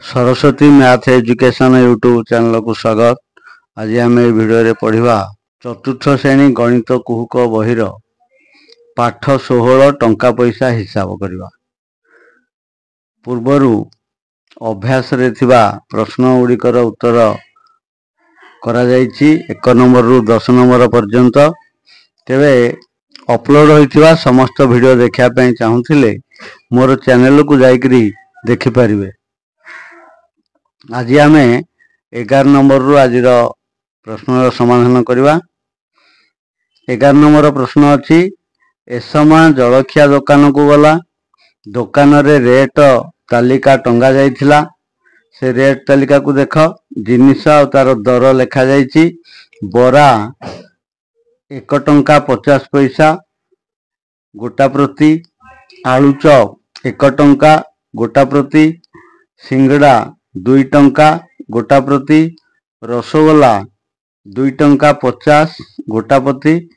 Saraswati math education YouTube channel को स्वागत। आज आम भिडियो पढ़ा चतुर्थ श्रेणी गणित कुहुक बहिर पाठ 16 टंका पैसा हिसाब करवा। पूर्वर अभ्यास रे थिबा प्रश्न गुड़िकर उत्तर करा जायछि 1 नंबर रु 10 नंबर पर्यंत। तेबे अपलोड होइथिबा समस्त वीडियो देखा पई चाहुथिले मोर चैनल को जाइकरी देखि परिबे। आज आम 11 नंबर रु आज प्रश्न समाधान करवा। 11 नंबर प्रश्न अच्छी एसमा जलखिया दुकान को गला। दुकान रे रेट तालिका टंगा जाइथिला। से रेट तालिका को देख जिनिस आ तार दर लेखा जाइछि। बरा 1 टंका 50 पैसा गोटा प्रति, आलू चॉप 1 टंका गोटा प्रति, सिंगड़ा 2 टंका गोटा प्रति, रसगोला 2 टंका 50 गोटा प्रति,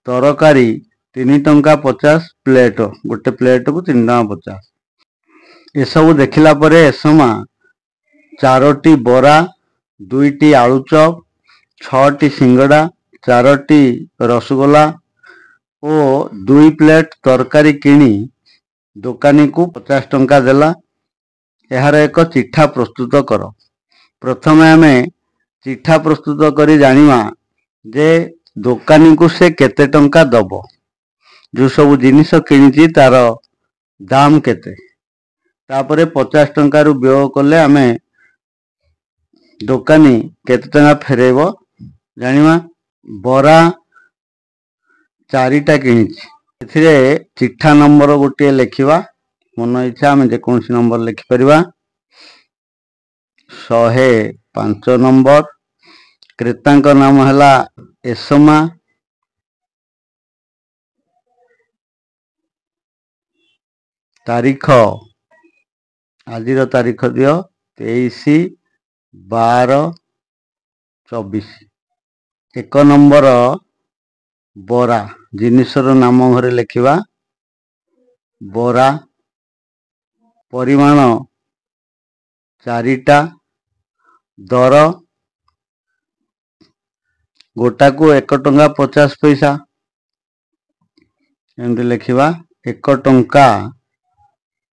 तरकारी 3 टंका 50 प्लेट, गोटे प्लेट को 3 टंका 50। ये सब देखिला परे एसमा 4टी बरा, 2टी आलू चॉप, 6टी सिंगड़ा, 4टी रसगोला और 2 प्लेट तरकारी किनी दुकानी को 50 टंका देला। यार एक चिठा प्रस्तुत कर। प्रथम आम चिठा प्रस्तुत करी जानिमा जे दुकानी को से केते टंका दब, जो सब जिनिस किनिछि तार दाम केते, तापरे 50 टंका रु व्यय कले आमे दुकानी केते टंका फेरेबो जानिमा। बरा 4टा किनिछि, एथिरे चिठा नंबर गोटे लिखिबा। मन इच्छा आम जेकोसी नंबर लिखिपर। 105 नंबर क्रेतांक नाम है एसमा। तारीख आज तारीख दियो 23/12/24। 1 नंबर बरा जिनिसर नाम घरे लिखिबा। बरा परिमाण 4टा, दर गोटा को 1 टंका 50 पैसा एमती लिखिबा। 1 टंका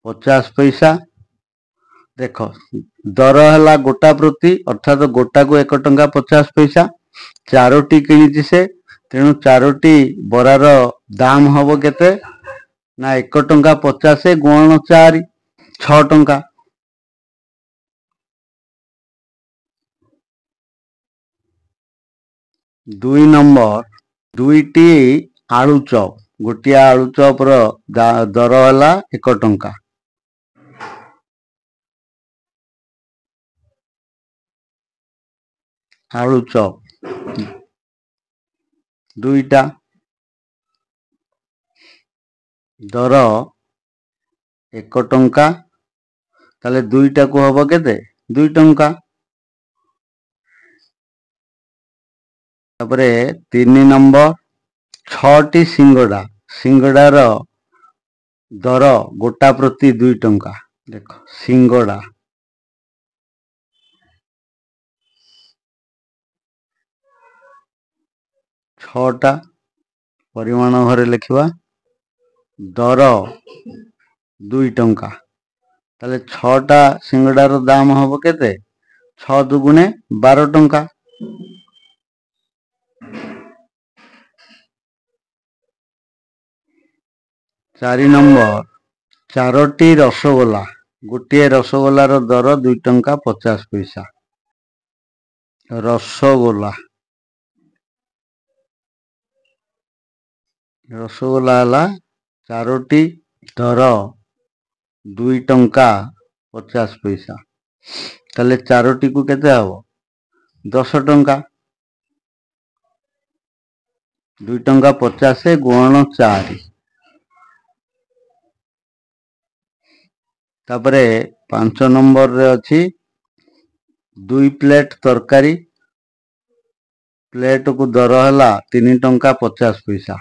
50 पैसा। देख दर है गोटा प्रति अर्थात गोटा को 1 टंका 50 पैसा। 4टी किनिछि से, तेणु 4टी बरार दाम हम केते ना 1 टंका 50 गुणन 4 6 टंका। 2 नंबर 2टी आलू चॉप, गोटे आलू चॉप रो दर है 1 टंका। आलू चॉप 2टा दर 1 टंका, ताले 2टा को हबो केते 2 टंका। तापरे 3 नंबर 6टी सिंगड़ा, सिंगड़ार दर गोटा प्रति 2 टंका। देख सिंगड़ा 6टा परिमाण घरे लिखिबा। दर 2 टंका, ताले 6टा सिंगड़ार दाम हम केते 6 दुगुणे 12 टंका। चारि नंबर 4टी रसगोला, गोटे रसगोलार दर 2 टंका 50 पैसा। रसगोला रसगोला है 4टी दर 2 टंका 50 पैसा। ताले 4टी को केते हबो 10 टंका। 2 टंका 50 गुणन 4। तापरे 5 नंबर रे अच्छी 2 प्लेट तरकारी, प्लेट को दर है 3 टंका 50 पैसा।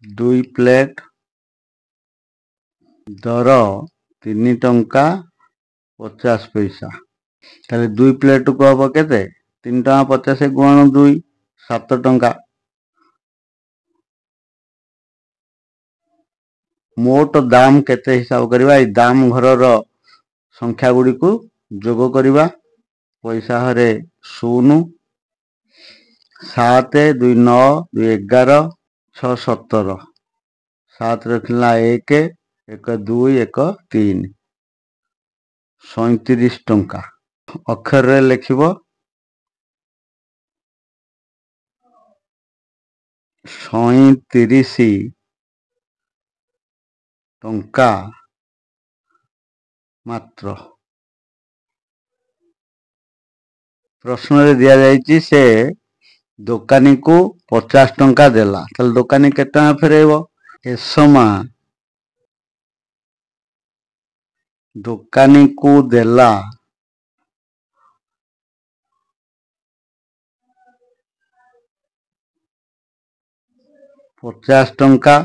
2 ପ୍ଲେଟ୍ ଦର 3 ଟଙ୍କା 50 ପଇସା। ତାହେଲେ 2 ପ୍ଲେଟକୁ ହବ କେତେ? 3 ଟଙ୍କା 50 ଗୁଣନ 2 7 ଟଙ୍କା। ମୋଟ ଦାମ କେତେ ହିସାବ କରିବା? ଏଇ ଦାମ ଘରର ସଂଖ୍ୟା ଗୁଡ଼ିକୁ ଯୋଗ କରିବା। ପଇସା ହରେ 0 7 2 9 2 11 6 17 7 ରଖିଲା 1 1 2 1 3 37 ଟଙ୍କା। ଅକ୍ଷରରେ ଲେଖିବ 37 ଟଙ୍କା ମାତ୍ର। ପ୍ରଶ୍ନରେ ଦିଆଯାଇଛି ସେ ଦୋକାନୀକୁ 50 ଟଙ୍କା ଦେଲା। ତାହେଲେ ଦୋକାନୀ କେତେ ଟଙ୍କା ଫେରାଇବ? ଏସମା ଦୋକାନୀକୁ ଦେଲା 50 ଟଙ୍କା,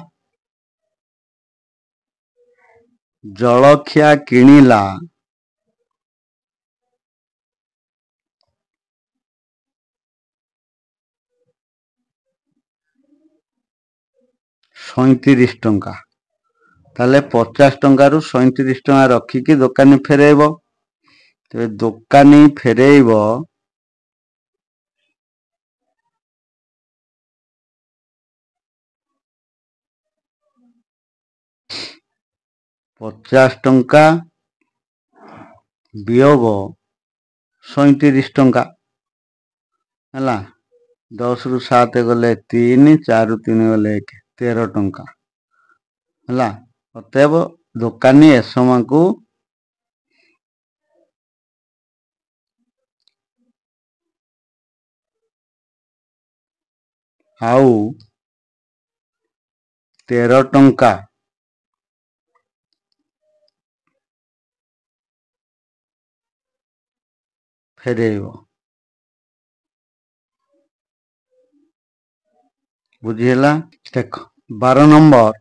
ଜଳଖିଆ କିଣିଲା 37 ଟଙ୍କା। ତାହେଲେ 50 ଟଙ୍କାରୁ 37 ଟଙ୍କା ରଖିକି ଦୋକାନୀ ଫେରାଇବ। ତେବେ ଦୋକାନୀ ଫେରାଇବ 50 ଟଙ୍କା ବିୟୋଗ 37 ଟଙ୍କା ହେଲା। 10 ରୁ 7 ଗଲେ 3 4 ରୁ 3 ଗଲେ 1 13 ଟଙ୍କା ହେଲା। ଅତଏବ ଦୋକାନୀ ଏସମାକୁ ଆଉ 13 ଟଙ୍କା ଫେରାଇବ। ବୁଝିହେଲା? ଦେଖ 12 ନମ୍ବର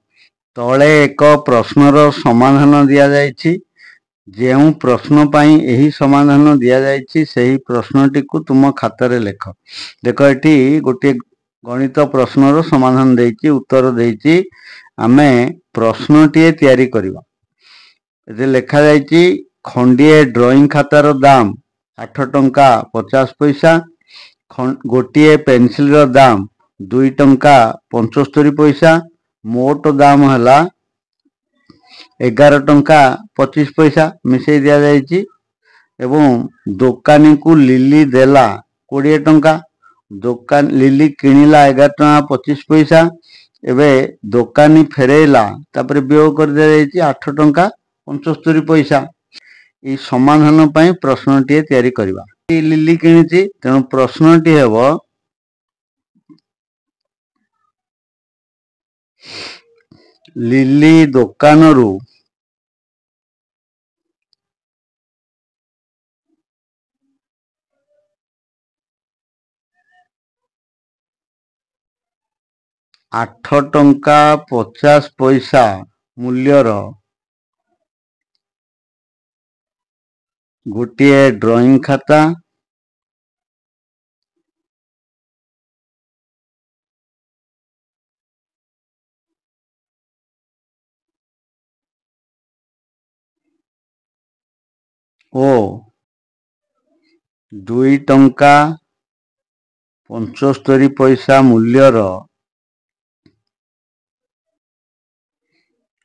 ତଳେ ଏକ ପ୍ରଶ୍ନର ସମାଧାନ ଦିଆଯାଇଛି। ଯେଉଁ ପ୍ରଶ୍ନ ପାଇଁ ଏହି ସମାଧାନ ଦିଆଯାଇଛି ସେହି ପ୍ରଶ୍ନଟିକୁ ତୁମ ଖାତାରେ ଲେଖ। ଦେଖ ଏଠି ଗୋଟିଏ ଗଣିତ ପ୍ରଶ୍ନର ସମାଧାନ ଦେଇଛି, ଉତ୍ତର ଦେଇଛି। ଆମେ ପ୍ରଶ୍ନଟିଏ ତିଆରି କରିବା। ଏଠି ଲେଖାଯାଇଛି ଖଣ୍ଡିଏ ଡ୍ରଇଂ ଖାତାର ଦାମ 8 ଟଙ୍କା 50 ପଇସା। ଗୋଟିଏ ପେନସିଲର ଦାମ 2 ଟଙ୍କା 75 ପଇସା। ମୋଟ ଦାମ ହେଲା 11 ଟଙ୍କା 25 ପଇସା ମିଶାଇ ଦିଆଯାଇଛି। ଏବଂ ଦୋକାନୀକୁ ଲିଲି ଦେଲା 20 ଟଙ୍କା। ଲିଲି କିଣିଲା 11 ଟଙ୍କା 25 ପଇସା। ଏବେ ଦୋକାନୀ ଫେରାଇଲା, ତାପରେ ବିୟୋଗ କରି ଦିଆଯାଇଛି 8 ଟଙ୍କା 75 ପଇସା। এই ସମାଧାନ ପାଇଁ ପ୍ରଶ୍ନଟିଏ ତିଆରି କରିବା। ଲିଲି କିଣିଛି, ତେଣୁ ପ୍ରଶ୍ନଟି ହେବ ଲିଲି ଦୋକାନରୁ ଆଠ ଟଙ୍କା 50 ପଇସା ମୂଲ୍ୟର ଗୋଟିଏ ଡ୍ରଇଂ ଖାତା ଓ 2 ଟଙ୍କା 75 ପଇସା ମୂଲ୍ୟର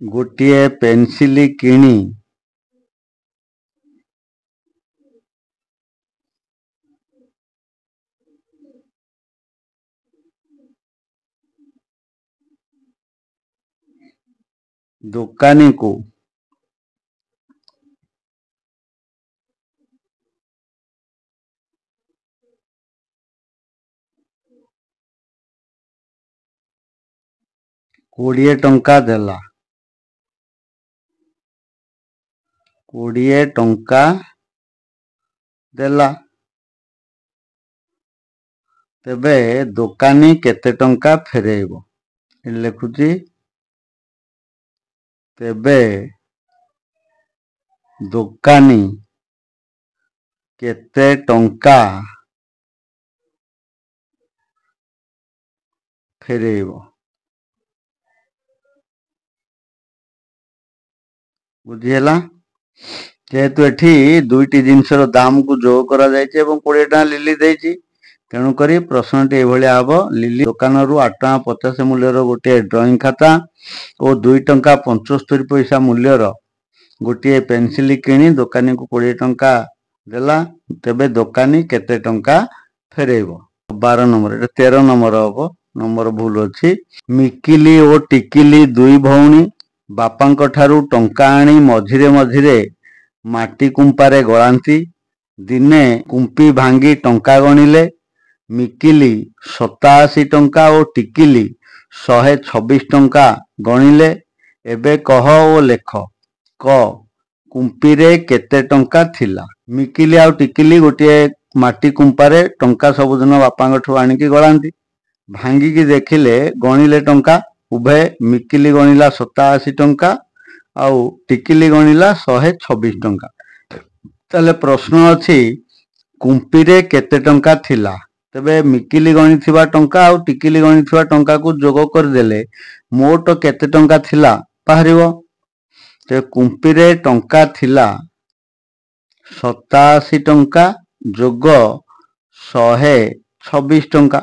ଗୋଟିଏ ପେନସିଲ କିଣି ଦୋକାନୀକୁ କୋଡ଼ିଏ ଟଙ୍କା ଦେଲା। 20 ଟଙ୍କା ଦେଲା। ତେବେ ଦୋକାନୀ କେତେ ଟଙ୍କା ଫେରାଇବ? लिखुची तेबे दोकानी केते टंका फेरेइबो। बुझीला जेहेतु एठी दुईटी जिनसर दाम को जोग करा जायछि एवं 20 टका लिली देछि तेणु करी प्रश्नटी एभलिया हबो। लिली दुकान रु 8 टका 50 मूल्यर गोटे ड्रॉइंग खाता और 2 टका 75 पैसा मूल्यर गोटे पेंसिल किणी दोकानी को 20 टका देला तेबे दोकानी केते टंका फेरेइबो। 12 नंबर एटा 13 नंबर हबो नंबर भूल अछि। मिकिली और टिकिली दुई भौणी बापांक ठारू टंका आनी मझिरे मझिरे माटी कुंपारे गलांती दिने कुंपी भांगी टंका गणिले मिकिली 87 टंका और टिकिली 126 टंका गणिले एबे कह ओ लेख क कुंपीरे केते टंका थिला। मिकिली आ टिकिली गोटे माटी कुंपारे टंका सबुदिन बापांक ठू आनिकी गलांती भांगी की देखिले गणिले टंका उभय मिकिली गणिला 87 टंका आउ टिकिली गणिला 126 टंका। ताले प्रश्न अछि कुंपीरे केते टंका थिला तबे मिकिली गणी थिबा टंका आउ टिकिली गणी थिबा टंका को जोग कर देले मोट केते टंका थिला बाहरिबो। ते कुंपीरे टंका थिला 87 टंका जोग 126 टंका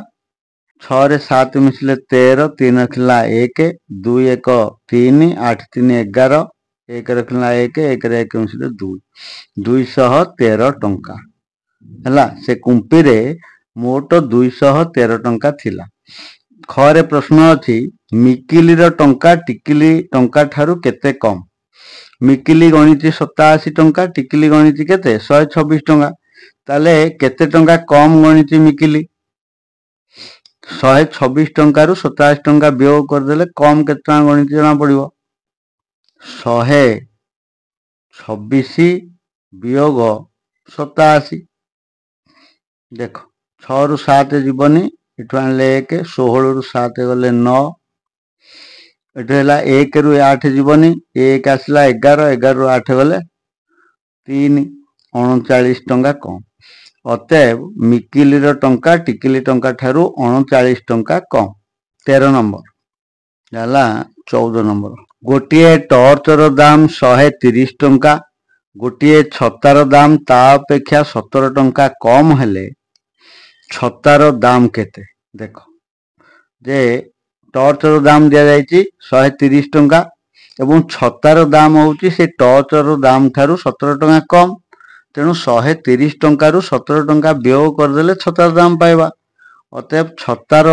6 रे 7 मिसले 13 3 रखला 1 2 1 3 8 3 11 1 रखला 1 1 रे 1 मिसले 2 213 टंका हला से कुंपीरे मोट 213 टंका थिला। खरे प्रश्न अछि मिकिली रो टंका टिकिली टंका ठारू केते कम। मिकिली गणिती 87 टंका टिकिली गणिती केते 126 टंका ताले केते टंका कम गणिती मिकिली 126 टंका रु 27 टंका वियोग कर देले कम केते टंका गणिती जना पड़िबो 126 वियोग 87 देखो 6 रु 7 जीवनी इठु आनले 1 16 रु 7 गले 9 इठु हैला 1 रु 8 जीवनी 1 आसला 11 11 रु 8 गले 3 39 टंका कम अतएव मिकिली रो टंका टिकिली टंका ठारू 39 टंका कम। 13 नंबर हैला 14 नंबर गोटिए टॉर्च रो दाम 130 टंका गोटिए छतार दाम ता अपेक्षा 17 टंका कम हेले छतार दाम केते देखो जे टॉर्च रो दाम दिया जायछि 130 टंका एवं छतार दाम होउछि से टॉर्च रो दाम ठारू 17 टंका कम तेणु 130 टंका रु 17 टंका वियोग कर देले छतार दाम पाइबा अतएव छतार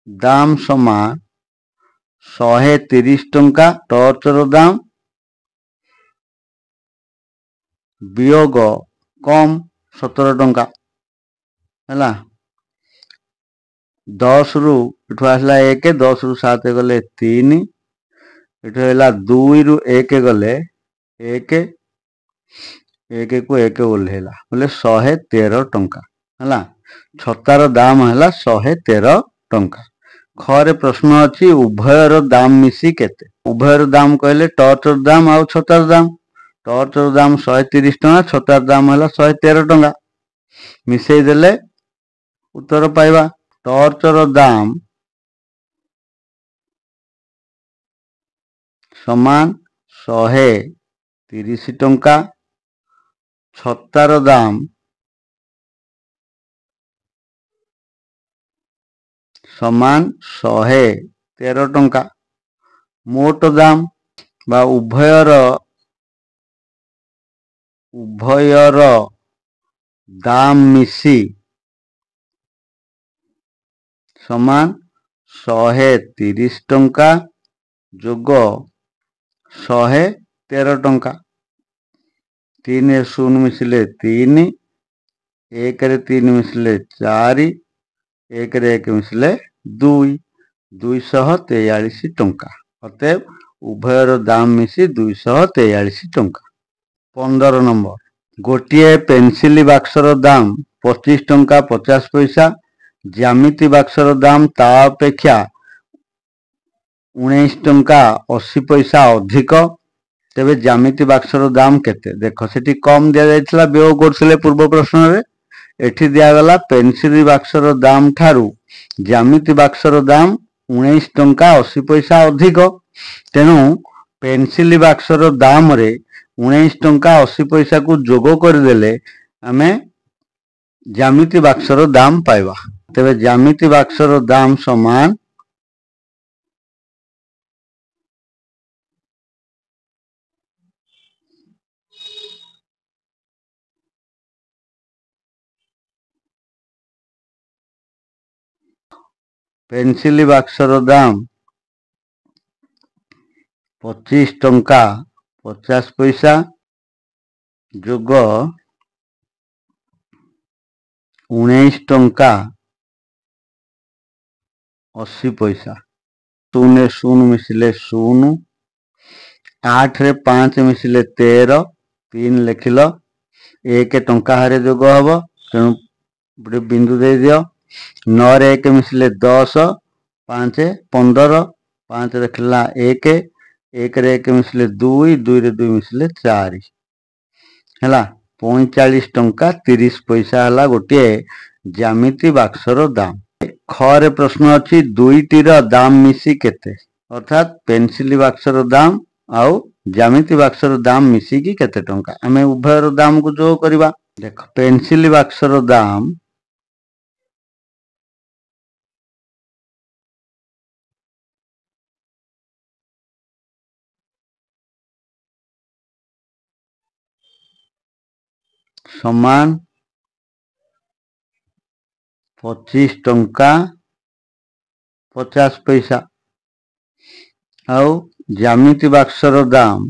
दाम समान 130 टंका टॉर्च रो दाम वियोग कम 17 टंका हैला 10 रु इठु आसला 1 10 रु 7 गले 3 इठु हैला 2 रु 1 गले 1 1 को 1 ओल्हेला बोले 113 टंका हैला छतार दाम हैला 113 टंका। खरे प्रश्न अछि उभयर दाम मिसी केते उभयर दाम कहले टॉर्च दाम आ छतार दाम टॉर्च दाम 130 टंका छतार दाम हैला 113 टंका मिसेई देले उत्तर पाइबा टॉर्च दाम समान 130 टंका छतार दाम समान 113 टंका मोट दाम बा उभयर दाम मिसी समान 130 टंका जोग 113 टंका 3 शून्य मिसले 3 1 रे 3 मिसले 4 1 रे 1 मिसले 2 243 टंका अतएव उभयर दाम मिसी 243 टंका। 15 नंबर गोटे पेन्सिल बाक्सर दाम 25 टंका 50 पैसा। ज्यामिति बाक्सर दाम ता अपेक्षा 19 टंका 80 पैसा अधिक। तेबे ज्यामिति बाक्सर दाम केते? देख सेठी कम दिया जायतिला व्यय करथिले पूर्व प्रश्न रे। एठी दिया गला पेन्सिल बाक्सर दाम ठारू ज्यामिति बाक्सर दाम 19 टंका 80 पैसा अधिक। तेणु पेन्सिल बाक्सर दाम रे 19 टंका 80 पैसा को जोग करदेले आमे ज्यामिति बाक्सर दाम पाइबा। तेबे ज्यामिति बाक्सर दाम समान पेन्सिल बाक्सर दाम 25 टंका 50 पैसा जोग 19 टंका 80 पैसा। 0 0 मिसिले 0, 8 रे 5 मिसिले 13, 3 लिखिल। 1 टंका हारे जोग हम तेणु गोटे बिंदु दे दियो। 9 रे 1 मिसिले 10, 5 15, 5 रखिला 1, 1 रे 1 मिसिले 2, 2 रे 2 मिसिले 4 हैला 45 टंका 30 पैसा हैला गोटे ज्यामिति बाक्सर दाम। खरे प्रश्न अच्छी दुईटीर दाम मिसी केते? अर्थात पेन्सिल बाक्सर दाम आउ ज्यामिति बाक्सर दाम मिसिकी केते टंका? आमे उभयर दाम को जोग करबा। देख पेन्सिल बाक्सर दाम समान 25 टंका 50 पैसा आउ ज्यामिति बाक्सर दाम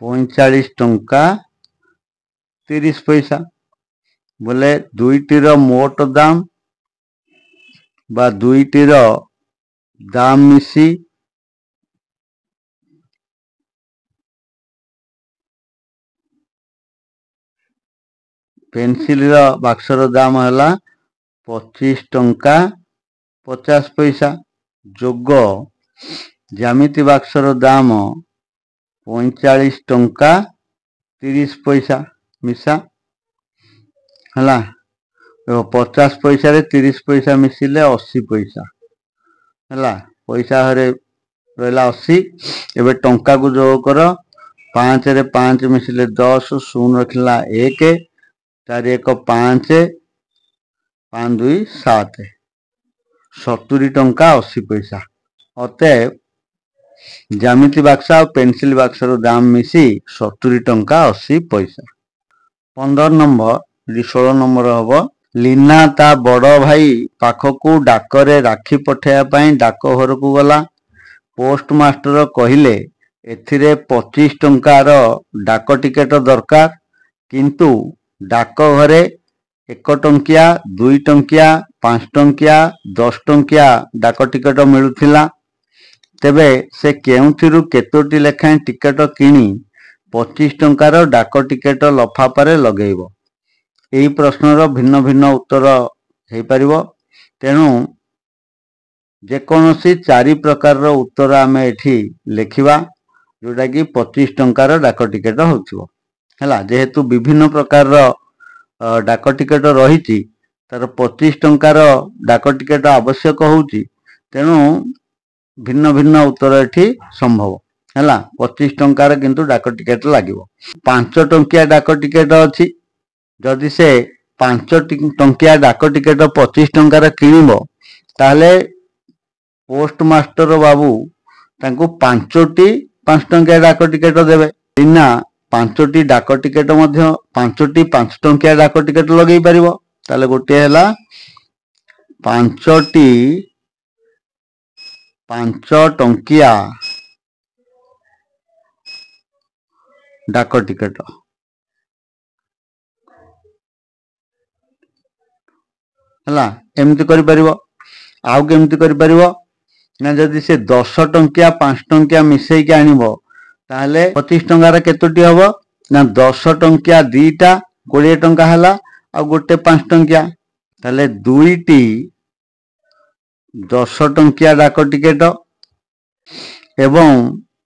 45 टंका 30 पैसा। बोले दुईटीर मोट दाम बा दुईटीर दाम मिसी पेन्सिल बाक्सर दाम है 25 टंका 50 पैसा जोग ज्यामिति बाक्सर दाम 45 टंका 30 पैसा मिसा है 50 पैसा रे 30 पैसा मिसिले 80 पैसा है पैसा हरे रहा 80। एबे टंका को जोग कर 5 रे 5 मिसिले 10, 0 रखिला 1, 4 1 5, 5 2 7 70 टंका 80 पैसा। अतएव ज्यामिति बाक्स और पेन्सिल बाक्सर दाम मिसी 70 टंका 80 पैसा। 15 नंबर 16 नंबर हम लीना ता बड़ भाई पाखकू डाकरे राखी पठाइबा डाक घर को गला। पोस्टमास्टर कहले एथिरे 25 टंकार डाक टिकेट दरकार किंतु डाक घरे 1 टंकिया 2 टंकिया 5 टंकिया 10 टंकिया डाक टिकेट मिलुथिला। तेबे से केउथिरु केतोटी लेखाएं टिकेट किनी 25 टंकार डाक टिकेट लफाफारे लगेइबो? एही प्रश्नर भिन्न भिन्न उत्तर हो पारिबो। तेणु जेकोसी 4 प्रकार उत्तर आम एठी लिखिबा जोटा कि 25 टंकार डाक टिकेट होउथिबो हैला। जेहेतु विभिन्न प्रकार डाक टिकेट रही तार 25 टंकार डाक टिकेट आवश्यक होउची तेणु भिन्न भिन्न उत्तर एठी संभव हैला। 25 टंकार किंतु डाक टिकेट लागिबो। 5 टंकिया डाक टिकेट अछि जदि से 5 टंकिया डाक टिकेट 25 टंकार किनिबो ताहले पोस्टमास्टर बाबू तांको 5टी 5 टंकिया डाक टिकेट देबे। बिना 5टी डाक टिकेट मध्य 5टी 5 टंकिया डाक टिकेट लगेई परिबो। ताले गोटे हैला 5टी 5 टंकिया डाक टिकेट ହେଲା। ଏମିତି କରିପାରିବ। ଆଉ କେମିତି କରିପାରିବ ନା ଯଦି ସେ 10 ଟଙ୍କିଆ 5 ଟଙ୍କିଆ ମିଶେଇକି ଆଣିବ ତାହେଲେ 25 ଟଙ୍କାର କେତୋଟି ହବ ନା 10 ଟଙ୍କିଆ 2ଟା 20 ଟଙ୍କା ହେଲା ଆଉ ଗୋଟେ 5 ଟଙ୍କିଆ, ତାହେଲେ 2ଟି 10 ଟଙ୍କିଆ ଡାକ ଟିକେଟ ଏବଂ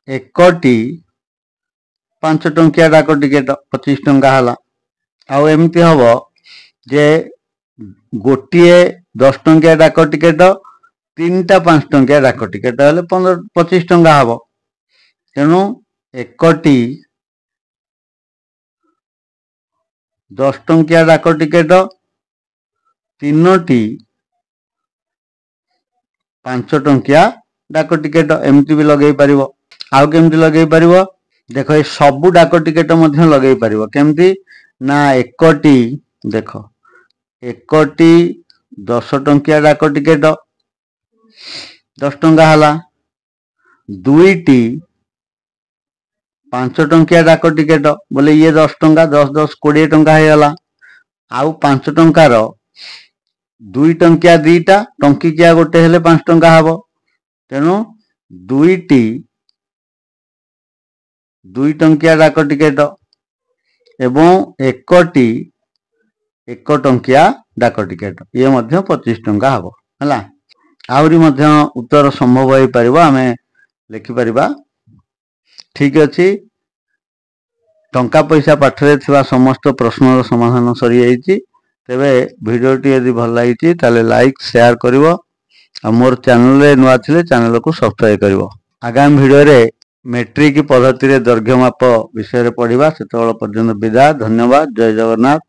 1ଟି 5 ଟଙ୍କିଆ ଡାକ ଟିକେଟ 25 ଟଙ୍କା ହେଲା। ଆଉ ଏମିତି ହବ ଯେ ଗୋଟିଏ 10 ଟଙ୍କିଆ ଡାକ ଟିକେଟ 3ଟା 5 ଟଙ୍କିଆ ଡାକ ଟିକେଟ ହେଲେ 25 ଟଙ୍କା ହବ। ତେଣୁ 1ଟି 10 ଟଙ୍କିଆ ଡାକ ଟିକେଟ 3ଟି 5 ଟଙ୍କିଆ ଡାକ ଟିକେଟ ଏମିତି ବି ଲଗେଇ ପାରିବ। ଆଉ କେମିତି ଲଗେଇ ପାରିବ ଦେଖ, ଏ ସବୁ ଡାକ ଟିକେଟ ମଧ୍ୟ ଲଗେଇ ପାରିବ। କେମିତି ନା 1ଟି ଦେଖ 1ଟି 10 ଟଙ୍କିଆ ଡାକ ଟିକେଟ 10 ଟଙ୍କା ହେଲା, 2ଟି 5 ଟଙ୍କିଆ ଡାକ ଟିକେଟ ବୋଲେ ଇଏ 10 ଟଙ୍କା 10 10 20 ଟଙ୍କା ହେଇଗଲା। ଆଉ 5 ଟଙ୍କାର 2 ଟଙ୍କିଆ 2ଟା ଟଙ୍କିକିଆ ଗୋଟେ ହେଲେ 5 ଟଙ୍କା ହବ। ତେଣୁ 2ଟି 2 ଟଙ୍କିଆ ଡାକ ଟିକେଟ ଏବଂ 1ଟି 1 ଟଙ୍କିଆ ଡାକ ଟିକେଟ ଇଏ ମଧ୍ୟ 25 ଟଙ୍କା ହବ ହେଲା। ଆହୁରି ମଧ୍ୟ ଉତ୍ତର ସମ୍ଭବ ହେଇପାରିବ, ଆମେ ଲେଖିପାରିବା। ଠିକ ଅଛି, ଟଙ୍କା ପଇସା ପାଠରେ ଥିବା ସମସ୍ତ ପ୍ରଶ୍ନର ସମାଧାନ ସରିଯାଇଛି। ତେବେ ଭିଡ଼ିଓଟି ଯଦି ଭଲ ଲାଗିଛି ତାହେଲେ ଲାଇକ୍ ସେୟାର କରିବ ଆଉ ମୋର ଚ୍ୟାନେଲରେ ନୂଆ ଥିଲେ ଚ୍ୟାନେଲକୁ ସବସ୍କ୍ରାଇବ କରିବ। ଆଗାମୀ ଭିଡ଼ିଓରେ ମେଟ୍ରିକ ପଦ୍ଧତିରେ ଦୈର୍ଘ୍ୟ ମାପ ବିଷୟରେ ପଢ଼ିବା। ସେତେବେଳେ ପର୍ଯ୍ୟନ୍ତ ବିଦାୟ। ଧନ୍ୟବାଦ। ଜୟ ଜଗନ୍ନାଥ।